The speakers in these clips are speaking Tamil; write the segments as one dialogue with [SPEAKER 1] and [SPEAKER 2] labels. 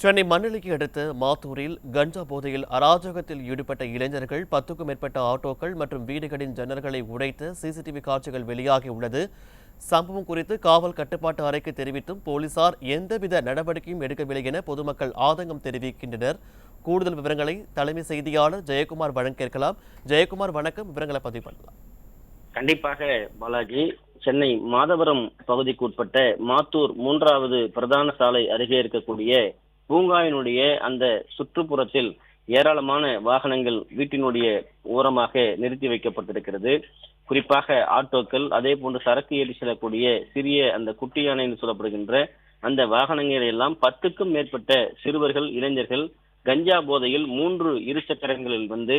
[SPEAKER 1] சென்னை மண்ணலிக்கு அடுத்த மாத்தூரில் கஞ்சா போதையில் அராஜகத்தில் ஈடுபட்ட இளைஞர்கள் 10க்கும் மேற்பட்ட ஆட்டோக்கள் மற்றும் வீடுகளின் ஜன்னல்களை உடைத்த சிசிடிவி காட்சிகள் வெளியாகியுள்ளது. சம்பவம் குறித்து காவல் கட்டுப்பாட்டு அறைக்கு தெரிவித்தும் போலீசார் எந்தவித நடவடிக்கையும் எடுக்கவில்லை என பொதுமக்கள் ஆதங்கம் தெரிவிக்கின்றனர். கூடுதல் விவரங்களை தலைமை செய்தியாளர் ஜெயக்குமார் வழங்க கேட்கலாம். ஜெயக்குமார், வணக்கம். விவரங்களை பதிவு பண்ணலாம்.
[SPEAKER 2] கண்டிப்பாக பாலாஜி, சென்னை மாதவரம் பகுதிக்கு உட்பட்ட மாத்தூர் 3வது பிரதான சாலை அருகே இருக்கக்கூடிய பூங்காவினுடைய அந்த சுற்றுப்புறத்தில் ஏராளமான வாகனங்கள் வீட்டினுடைய ஓரமாக நிறுத்தி வைக்கப்பட்டிருக்கிறது. குறிப்பாக ஆட்டோக்கள், அதே போன்று சரக்கு ஏறி செல்லக்கூடிய சிறிய அந்த குட்டி யானை என்று சொல்லப்படுகின்ற அந்த வாகனங்கள் எல்லாம் 10க்கும் மேற்பட்ட சிறுவர்கள், இளைஞர்கள் கஞ்சா போதையில் 3 இருசக்கரங்களில் வந்து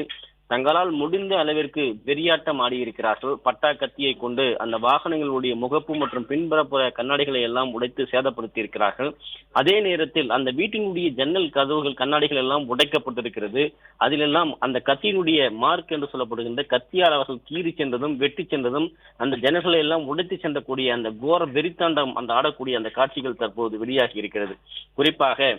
[SPEAKER 2] தங்களால் முடிந்த அளவிற்கு வெறியாட்டம் ஆடியிருக்கிறார்கள். பட்டா கத்தியை கொண்டு அந்த வாகனங்களுடைய முகப்பு மற்றும் பின்புற கண்ணாடிகளை எல்லாம் உடைத்து சேதப்படுத்தி இருக்கிறார்கள். அதே நேரத்தில் அந்த வீட்டினுடைய ஜன்னல் கதவுகள், கண்ணாடிகள் எல்லாம் உடைக்கப்பட்டிருக்கிறது. அதிலெல்லாம் அந்த கத்தியினுடைய மார்க் என்று சொல்லப்படுகின்ற கத்தியால் அவர்கள் கீறி சென்றதும் வெட்டி சென்றதும் அந்த ஜன்னல்களை எல்லாம் உடைத்து சென்றக்கூடிய அந்த கோர வெறித்தாண்டம் அந்த ஆடக்கூடிய அந்த காட்சிகள் தற்போது வெளியாகி இருக்கிறது. குறிப்பாக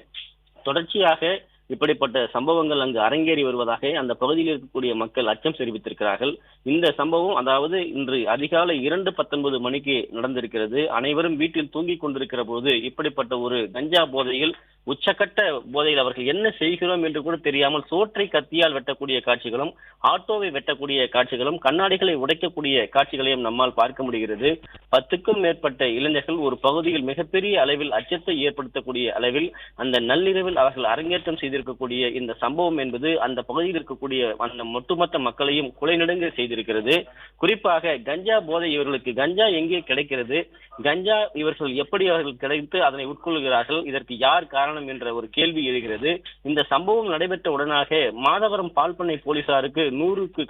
[SPEAKER 2] தொடர்ச்சியாக இப்படிப்பட்ட சம்பவங்கள் அங்கு அரங்கேறி வருவதாக அந்த பகுதியில் இருக்கக்கூடிய மக்கள் அச்சம் தெரிவித்திருக்கிறார்கள். இந்த சம்பவம் அதாவது இன்று அதிகாலை 2:19 மணிக்கு நடந்திருக்கிறது. அனைவரும் வீட்டில் தூங்கிக் கொண்டிருக்கிற போது இப்படிப்பட்ட ஒரு கஞ்சா போதையில், உச்சக்கட்ட போதையில் அவர்கள் என்ன செய்கிறோம் என்று கூட தெரியாமல் சோற்றை கத்தியால் வெட்டக்கூடிய காட்சிகளும், ஆட்டோவை வெட்டக்கூடிய காட்சிகளும், கண்ணாடிகளை உடைக்கக்கூடிய காட்சிகளையும் நம்மால் பார்க்க முடிகிறது. 10க்கும் மேற்பட்ட இளைஞர்கள் ஒரு பகுதியில் மிகப்பெரிய அளவில் அச்சத்தை ஏற்படுத்தக்கூடிய அளவில் அந்த நள்ளிரவில் அவர்கள் அரங்கேற்றம் செய்திருக்கக்கூடிய இந்த சம்பவம் என்பது அந்த பகுதியில் இருக்கக்கூடிய அந்த ஒட்டுமொத்த மக்களையும் குலைநடுங்க செய்திருக்கிறது. குறிப்பாக கஞ்சா போதை, இவர்களுக்கு கஞ்சா எங்கே கிடைக்கிறது, கஞ்சா இவர்கள் எப்படி அவர்கள் கிடைத்து அதனை உட்கொள்கிறார்கள், இதற்கு யார் காரணம் என்ற ஒரு கேள்வி எழுகிறது. இந்த சம்பவம் நடைபெற்ற உடனாக மாதவரம் பால்பண்ணை போலீசாருக்கு 100க்கு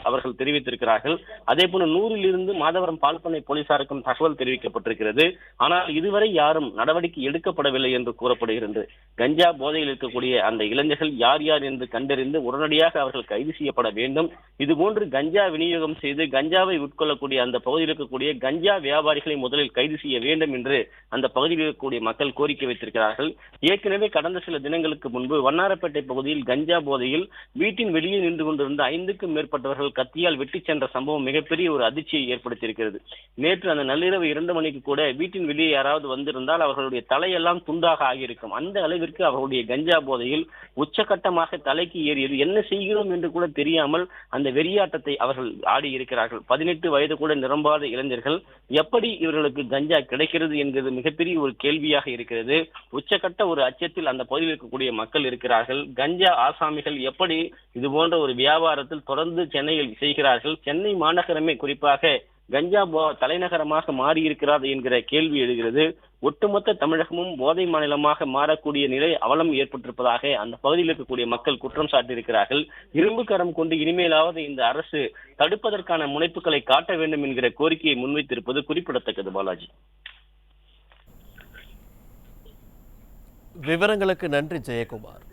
[SPEAKER 2] அவர்கள் தெரிவித்திருக்கிறார்கள். அதே போல 100லிருந்து மாதவரம் பால்பண்ணை போலீசாருக்கும் தகவல் தெரிவிக்கப்பட்டிருக்கிறது. ஆனால் இதுவரை யாரும் நடவடிக்கை எடுக்கப்படவில்லை என்று கூறப்படுகிறது. கஞ்சா போதையில் இருக்கக்கூடிய அந்த இளைஞர்கள் யார் யார் என்று கண்டறிந்து உடனடியாக அவர்கள் கைது செய்யப்பட வேண்டும். இதுபோன்று கஞ்சா விநியோகம் செய்து கஞ்சாவை உட்கொள்ளக்கூடிய அந்த பகுதியில் இருக்கக்கூடிய கஞ்சா வியாபாரிகளை முதலில் கைது செய்ய வேண்டும் என்று அந்த பகுதியில் இருக்கக்கூடிய மக்கள் கோரிக்கை வைத்திருக்கிறார்கள். ஏற்கனவே கடந்த சில தினங்களுக்கு முன்பு வண்ணாரப்பேட்டை பகுதியில் கஞ்சா போதையில் வீட்டின் வெளியே நின்று கொண்டிருந்த 5க்கும் மேற்பட்டவர்கள் கத்தியால் வெட்டி சென்ற சம்பவம் மிகப்பெரிய ஒரு அதிர்ச்சியை ஏற்படுத்தியிருக்கிறது. நேற்று அந்த நள்ளிரவு 2 மணிக்கு கூட வீட்டின் வெளியே யாராவது வந்திருந்தால் அவர்களுடைய தலையெல்லாம் துண்டாக ஆகியிருக்கும். அந்த அளவிற்கு அவர்களுடைய கஞ்சா போதையில் உச்சகட்டமாக தலைக்கு ஏறியது. என்ன செய்கிறோம் என்று கூட தெரியாமல் அந்த வெறியாட்டத்தை அவர்கள் ஆடி இருக்கிறார்கள். 18 வயது கூட நிரம்பாத இளைஞர்கள், எப்படி இவர்களுக்கு கஞ்சா கிடைக்கிறது என்கிறது மிகப்பெரிய ஒரு கேள்வியாக இருக்கிறது. உச்சகட்ட ஒரு அச்சத்தில் அந்த பகுதியில் இருக்கக்கூடிய மக்கள் இருக்கிறார்கள். கஞ்சா ஆசாமிகள் எப்படி இது போன்ற ஒரு வியாபாரத்தில் தொடர்ந்து சென்னையில் செய்கிறார்கள், சென்னை மாநகரமே குறிப்பாக கஞ்சா தலைநகரமாக மாறி இருக்கிறது என்கிற கேள்வி எழுகிறது. ஒட்டுமொத்த தமிழகமும் போதை மாநிலமாக மாறக்கூடிய நிலை அவலம் ஏற்பட்டிருப்பதாக அந்த பகுதியில் இருக்கக்கூடிய மக்கள் குற்றம் சாட்டியிருக்கிறார்கள். இரும்பு கரம் கொண்டு இனிமேலாவது இந்த அரசு தடுப்பதற்கான முனைப்புகளை காட்ட வேண்டும் என்கிற கோரிக்கையை முன்வைத்திருப்பது குறிப்பிடத்தக்கது. பாலாஜி,
[SPEAKER 1] விவரங்களுக்கு நன்றி ஜெயக்குமார்.